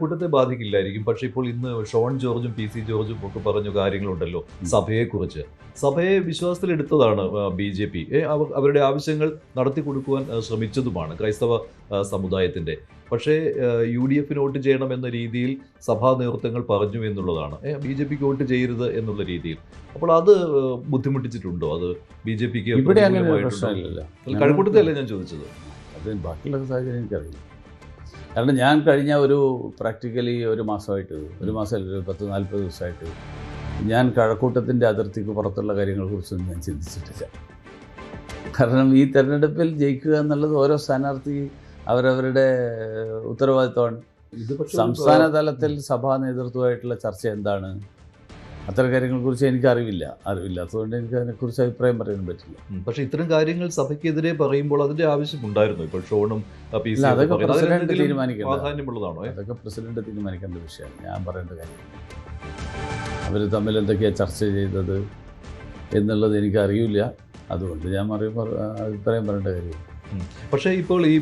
കൂട്ടത്തെ ബാധിക്കില്ലായിരിക്കും. പക്ഷേ ഇപ്പോൾ ഇന്ന് ഷോൺ ജോർജും പി.സി. ജോർജും ഒക്കെ പറഞ്ഞ കാര്യങ്ങളുണ്ടല്ലോ സഭയെക്കുറിച്ച്. സഭയെ വിശ്വാസത്തിലെടുത്തതാണ് ബി.ജെ.പി. അവരുടെ ആവശ്യങ്ങൾ നടത്തി കൊടുക്കുവാൻ ശ്രമിച്ചതുമാണ് ക്രൈസ്തവ സമുദായത്തിൻ്റെ. പക്ഷേ യു.ഡി.എഫിന് വോട്ട് ചെയ്യണമെന്ന രീതിയിൽ സഭാ നേതൃത്വങ്ങൾ പറഞ്ഞു എന്നുള്ളതാണ്. ബി.ജെ.പിക്ക് വോട്ട് ചെയ്യരുത് എന്നുള്ള രീതിയിൽ. അപ്പോൾ അത് ബുദ്ധിമുട്ടിച്ചിട്ടുണ്ടോ? അത് ബി.ജെ.പിക്ക് ഇവിടെ അങ്ങനെ പ്രശ്നമില്ലല്ലോ. കഴക്കൂട്ടത്തെയല്ലേ ഞാൻ ചോദിച്ചത്. അത് ബാക്കിയുള്ള സാഹചര്യം എനിക്കറിയില്ല. കാരണം ഞാൻ കഴിഞ്ഞ പ്രാക്ടിക്കലി ഒരു മാസമായിട്ട്, ഒരു മാസമല്ല, ഒരു 10-40 ദിവസമായിട്ട് ഞാൻ കഴക്കൂട്ടത്തിൻ്റെ അതിർത്തിക്ക് പുറത്തുള്ള കാര്യങ്ങളെക്കുറിച്ചൊന്നും ഞാൻ ചിന്തിച്ചിട്ടില്ല. കാരണം ഈ തെരഞ്ഞെടുപ്പിൽ ജയിക്കുക എന്നുള്ളത് ഓരോ സ്ഥാനാർത്ഥി അവരവരുടെ ഉത്തരവാദിത്തമാണ്. സംസ്ഥാന തലത്തിൽ സഭാ നേതൃത്വമായിട്ടുള്ള ചർച്ച എന്താണ്, അത്തരം കാര്യങ്ങളെക്കുറിച്ച് എനിക്ക് അറിവില്ലാത്തതുകൊണ്ട് എനിക്ക് അതിനെക്കുറിച്ച് അഭിപ്രായം പറയാൻ പറ്റില്ല. പക്ഷേ ഇത്തരം കാര്യങ്ങൾ സഭയ്ക്കെതിരെ പറയുമ്പോൾ അതിന്റെ ആവശ്യമുണ്ടായിരുന്നു. ഇപ്പോൾ ഷോണും അതൊക്കെ പ്രസിഡന്റ് തീരുമാനിക്കേണ്ടതാണോ? അതൊക്കെ പ്രസിഡന്റ് തീരുമാനിക്കേണ്ട വിഷയമാണ്, ഞാൻ പറയേണ്ട കാര്യം. അവർ തമ്മിൽ എന്തൊക്കെയാണ് ചർച്ച ചെയ്തത് എന്നുള്ളത് എനിക്കറിയില്ല. അതുകൊണ്ട് ഞാൻ അഭിപ്രായം പറയേണ്ട കാര്യമില്ല. പക്ഷേ ഇപ്പോൾ ഈ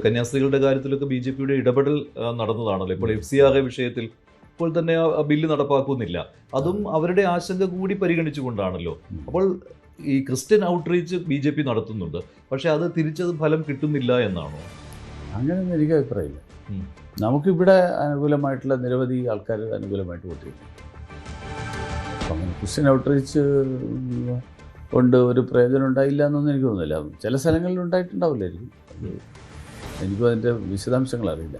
കന്യാസ്ത്രീകളുടെ കാര്യത്തിലൊക്കെ ബി.ജെ.പിയുടെ ഇടപെടൽ നടന്നതാണല്ലോ. ഇപ്പോൾ FCRA വിഷയത്തിൽ ഇപ്പോൾ തന്നെ ആ ബില്ല് നടപ്പാക്കുന്നില്ല. അതും അവരുടെ ആശങ്ക കൂടി പരിഗണിച്ചുകൊണ്ടാണല്ലോ. അപ്പോൾ ഈ ക്രിസ്ത്യൻ ഔട്ട്റീച്ച് ബി.ജെ.പി നടത്തുന്നുണ്ട്, പക്ഷേ അത് തിരിച്ചത് ഫലം കിട്ടുന്നില്ല എന്നാണോ? അങ്ങനെയൊന്നും എനിക്ക് അഭിപ്രായമില്ല. നമുക്കിവിടെ അനുകൂലമായിട്ടുള്ള നിരവധി ആൾക്കാർ അനുകൂലമായിട്ട് വോട്ട് ചെയ്തു. അപ്പം അങ്ങനെ ക്രിസ്ത്യൻ ഔട്ട്റീച്ച് കൊണ്ട് ഒരു പ്രയോജനം ഉണ്ടായില്ല എന്നൊന്നും എനിക്ക് തോന്നുന്നില്ല. ചില സ്ഥലങ്ങളിൽ ഉണ്ടായിട്ടുണ്ടാവില്ലായിരിക്കും. എനിക്കും അതിൻ്റെ വിശദാംശങ്ങൾ അറിയില്ല.